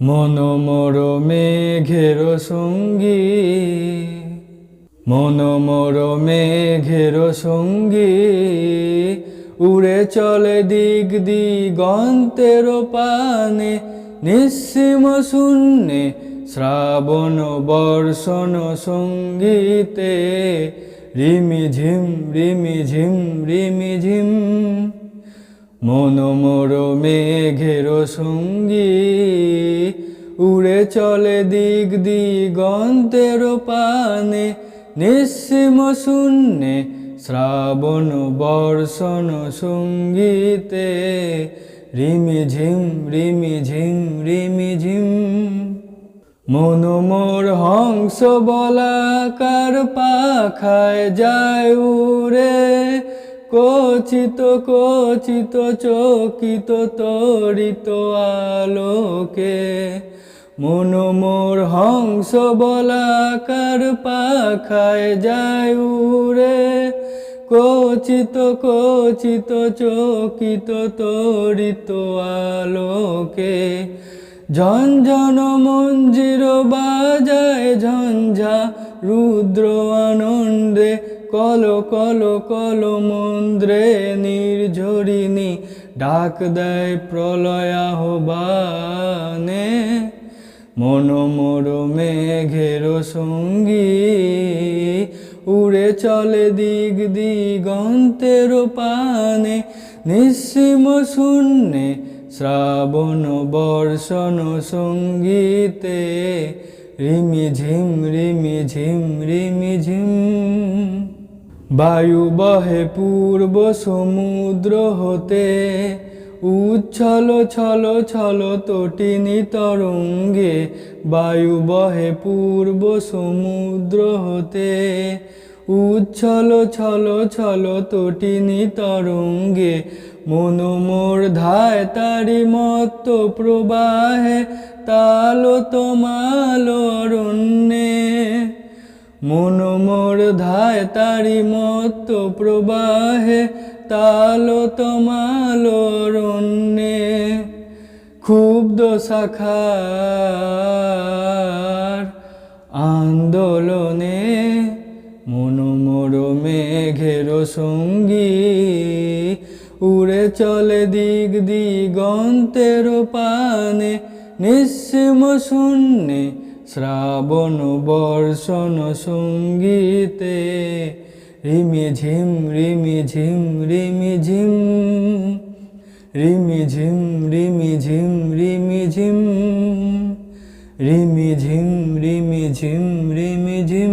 মনোমর মেঘের সঙ্গী, মনোমর মেঘের সঙ্গী, উড়ে চলে দিক দিগন্তের পানে, নিঃসীম শূন্যে শ্রাবণ বর্ষণ সঙ্গীতে, রিমিঝিম রিমিঝিম রিমিঝিম। মনোমর মেঘের সঙ্গী, উড়ে চলে দিক দিগন্তের পানে, নিঃসীম শূন্যে শ্রাবণ বর্ষণ সঙ্গীতে, রিমিঝিম রিমিঝিম রিমিঝিম। মনোমর হংস বলাকার পাখায় যায় উড়ে, কচিত কচিত চকিত তরিত আলোকে। মনোমর হংস বলাকার পাখায় যায় উড়ে, কচিত কচিত চকিত তরিত আলোকে। ঝনঝন মঞ্জির বাজায় ঝঞ্ঝা রুদ্র আনন্দে, কল কল কল মন্দ্রে নির্ঝরিণী ডাক দেয় প্রলয় আহ্বানে। মনোমর মেঘের সঙ্গী, উড়ে চলে দিক দিগন্তের পানে, নিঃসীম শূন্যে শ্রাবণ বর্ষণ সঙ্গীতে, রিমিঝিম রিমিঝিম রিমিঝিম। বায়ু বহে পূর্ব সমুদ্র হতে, উচ্ছল ছল ছল তটিনী তরঙ্গে। বায়ু বহে পূর্ব সমুদ্র হতে, উচ্ছল ছল ছল তটিনী তরঙ্গে। মনোমর ধায় তারি মত্ত প্রবাহে, তাল তমাল অরণ্যে। মনোমর ধায় তারি মত্ত প্রবাহে, তাল তমাল অরণ্যে। ক্ষুব্ধ শাখার আন্দোলনে, মনোমর মেঘের সঙ্গী, উড়ে চলে দিক দিগন্তের পানে, নিঃসীম শূন্যে শ্রাবণ বর্ষণ সঙ্গীতে, রিমিঝিম রিমিঝিম রিমিঝিম। রিমিঝিম রিমিঝিম রিমিঝিম। রিমিঝিম রিমিঝিম রিমিঝিম।